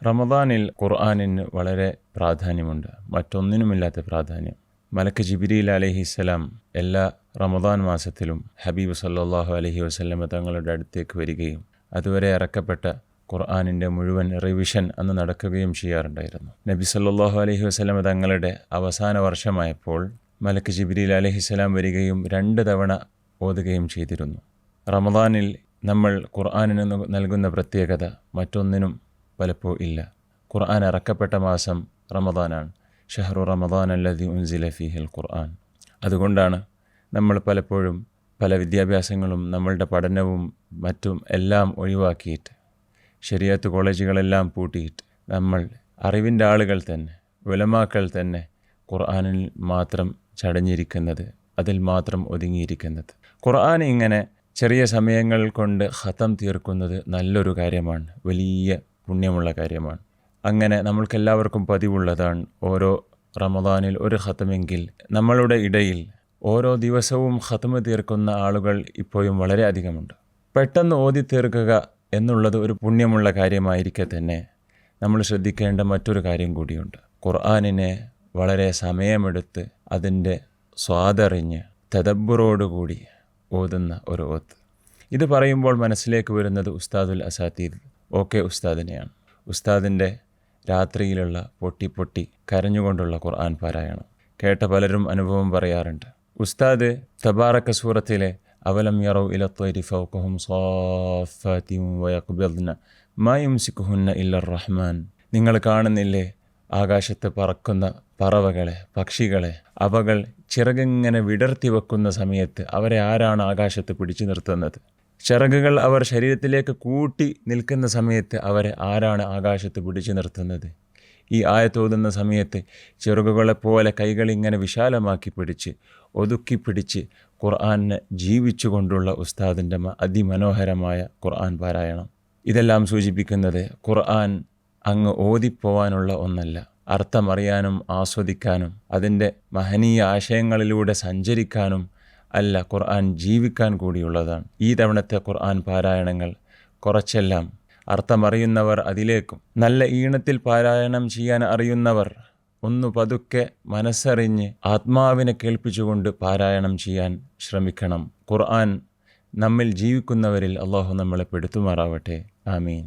റമദാനിൽ ഖുർആനിന് വളരെ പ്രാധാന്യമുണ്ട്, മറ്റൊന്നിനുമില്ലാത്ത പ്രാധാന്യം. മലക്ക് ജിബ്രീൽ അലൈഹിസ്സലാം എല്ലാ റമദാൻ മാസത്തിലും ഹബീബ് സല്ലല്ലാഹു അലൈഹി വസല്ലമ തങ്ങളുടെ അടുത്തേക്ക് വരികയും അതുവരെ ഇറക്കപ്പെട്ട ഖുർആനിൻ്റെ മുഴുവൻ റിവിഷൻ അന്ന് നടക്കുകയും ചെയ്യാറുണ്ടായിരുന്നു. നബി സല്ലല്ലാഹു അലൈഹി വസല്ലമ തങ്ങളുടെ അവസാന വർഷമായപ്പോൾ മലക്ക് ജിബ്രീൽ അലൈഹിസ്സലാം വരികയും 2 തവണ ഓതുകയും ചെയ്തിരുന്നു. റമദാനിൽ നമ്മൾ ഖുർആനിന് നൽകുന്ന പ്രത്യേകത മറ്റൊന്നിനും പലപ്പോൾ ഇല്ല. ഖുർആൻ ഇറക്കപ്പെട്ട മാസം റമദാനാണ്. ഷഹ്റു റമദാൻ അല്ലദി ഉൻസില ഫീഹിൽ ഖുർആൻ. അതുകൊണ്ടാണ് നമ്മൾ പലപ്പോഴും പല വിദ്യാഭ്യാസങ്ങളും നമ്മളുടെ പഠനവും മറ്റും എല്ലാം ഒഴിവാക്കിയിട്ട് ശരീഅത്ത് കോളേജുകളെല്ലാം പൂട്ടിയിട്ട് നമ്മൾ അറിവിൻ്റെ ആളുകൾ തന്നെ, ഉലമാക്കൾ തന്നെ ഖുർആനിൽ മാത്രം ചടഞ്ഞിരിക്കുന്നത്, അതിൽ മാത്രം ഒതുങ്ങിയിരിക്കുന്നത്. ഖുർആൻ ഇങ്ങനെ ചെറിയ സമയങ്ങൾ കൊണ്ട് ഖതം തീർക്കുന്നത് നല്ലൊരു കാര്യമാണ്, വലിയ പുണ്യമുള്ള കാര്യമാണ്. അങ്ങനെ നമ്മൾക്കെല്ലാവർക്കും പതിവുള്ളതാണ് ഓരോ റമദാനിൽ ഒരു ഖതമെങ്കിൽ. നമ്മളുടെ ഇടയിൽ ഓരോ ദിവസവും ഖതം തീർക്കുന്ന ആളുകൾ ഇപ്പോഴും വളരെ അധികമുണ്ട്. പെട്ടെന്ന് ഓതി തീർക്കുക എന്നുള്ളത് ഒരു പുണ്യമുള്ള കാര്യമായിരിക്കെ തന്നെ നമ്മൾ ശ്രദ്ധിക്കേണ്ട മറ്റൊരു കാര്യം കൂടിയുണ്ട്. ഖുർആനിനെ വളരെ സമയമെടുത്ത് അതിൻ്റെ സ്വാദറിഞ്ഞ് തദബ്ബുറോടുകൂടി ഓതുന്ന ഒരു ഓത്ത്. ഇത് പറയുമ്പോൾ മനസ്സിലേക്ക് വരുന്നത് ഉസ്താദുൽ അസാത്തീദ് ഓക്കെ ഉസ്താദിനെയാണ്. ഉസ്താദിൻ്റെ രാത്രിയിലുള്ള പൊട്ടി കരഞ്ഞുകൊണ്ടുള്ള ഖുർആൻ പാരായണം കേട്ട പലരും അനുഭവം പറയാറുണ്ട്. ഉസ്താദ് തബാറക സൂറത്തിലെ അവലം യറൗ ഇല ത്വയ്രി ഫൗഖഹും സ്വാഫാത്തിൻ വയഖ്ബിദ്ന മാ യുംസികുഹുന്ന ഇല്ലർ റഹ്മാൻ. നിങ്ങൾ കാണുന്നില്ലേ ആകാശത്ത് പറക്കുന്ന പറവകളെ, പക്ഷികളെ? അവകൾ ചിറകിങ്ങനെ വിടർത്തി വെക്കുന്ന സമയത്ത് അവരെ ആരാണ് ആകാശത്ത് പിടിച്ചു നിർത്തുന്നത്? ചിറകുകൾ അവർ ശരീരത്തിലേക്ക് കൂട്ടി നിൽക്കുന്ന സമയത്ത് അവരെ ആരാണ് ആകാശത്ത് പിടിച്ചു നിർത്തുന്നത്? ഈ ആയത്തോതുന്ന സമയത്ത് ചിറകുകളെപ്പോലെ കൈകളിങ്ങനെ വിശാലമാക്കി പിടിച്ച് ഒതുക്കി പിടിച്ച് ഖുർആനെ ജീവിച്ചുകൊണ്ടുള്ള ഉസ്താദിൻ്റെ അതിമനോഹരമായ ഖുർആൻ പാരായണം. ഇതെല്ലാം സൂചിപ്പിക്കുന്നത് ഖുർആൻ അങ്ങ് ഓതിപ്പോവാനുള്ള ഒന്നല്ല, അർത്ഥമറിയാനും ആസ്വദിക്കാനും അതിൻ്റെ മഹനീയ ആശയങ്ങളിലൂടെ സഞ്ചരിക്കാനും അല്ല, ഖുർആൻ ജീവിക്കാൻ കൂടിയുള്ളതാണ്. ഈ തവണത്തെ ഖുർആൻ പാരായണങ്ങൾ കുറച്ചെല്ലാം അർത്ഥമറിയുന്നവർ അതിലേക്കും, നല്ല ഈണത്തിൽ പാരായണം ചെയ്യാൻ അറിയുന്നവർ ഒന്ന് പതുക്കെ മനസ്സറിഞ്ഞ് ആത്മാവിനെ കേൾപ്പിച്ചുകൊണ്ട് പാരായണം ചെയ്യാൻ ശ്രമിക്കണം. ഖുർആൻ നമ്മിൽ ജീവിക്കുന്നവരിൽ അള്ളാഹു നമ്മളെ പെടുത്തുമാറാവട്ടെ. ആമീൻ.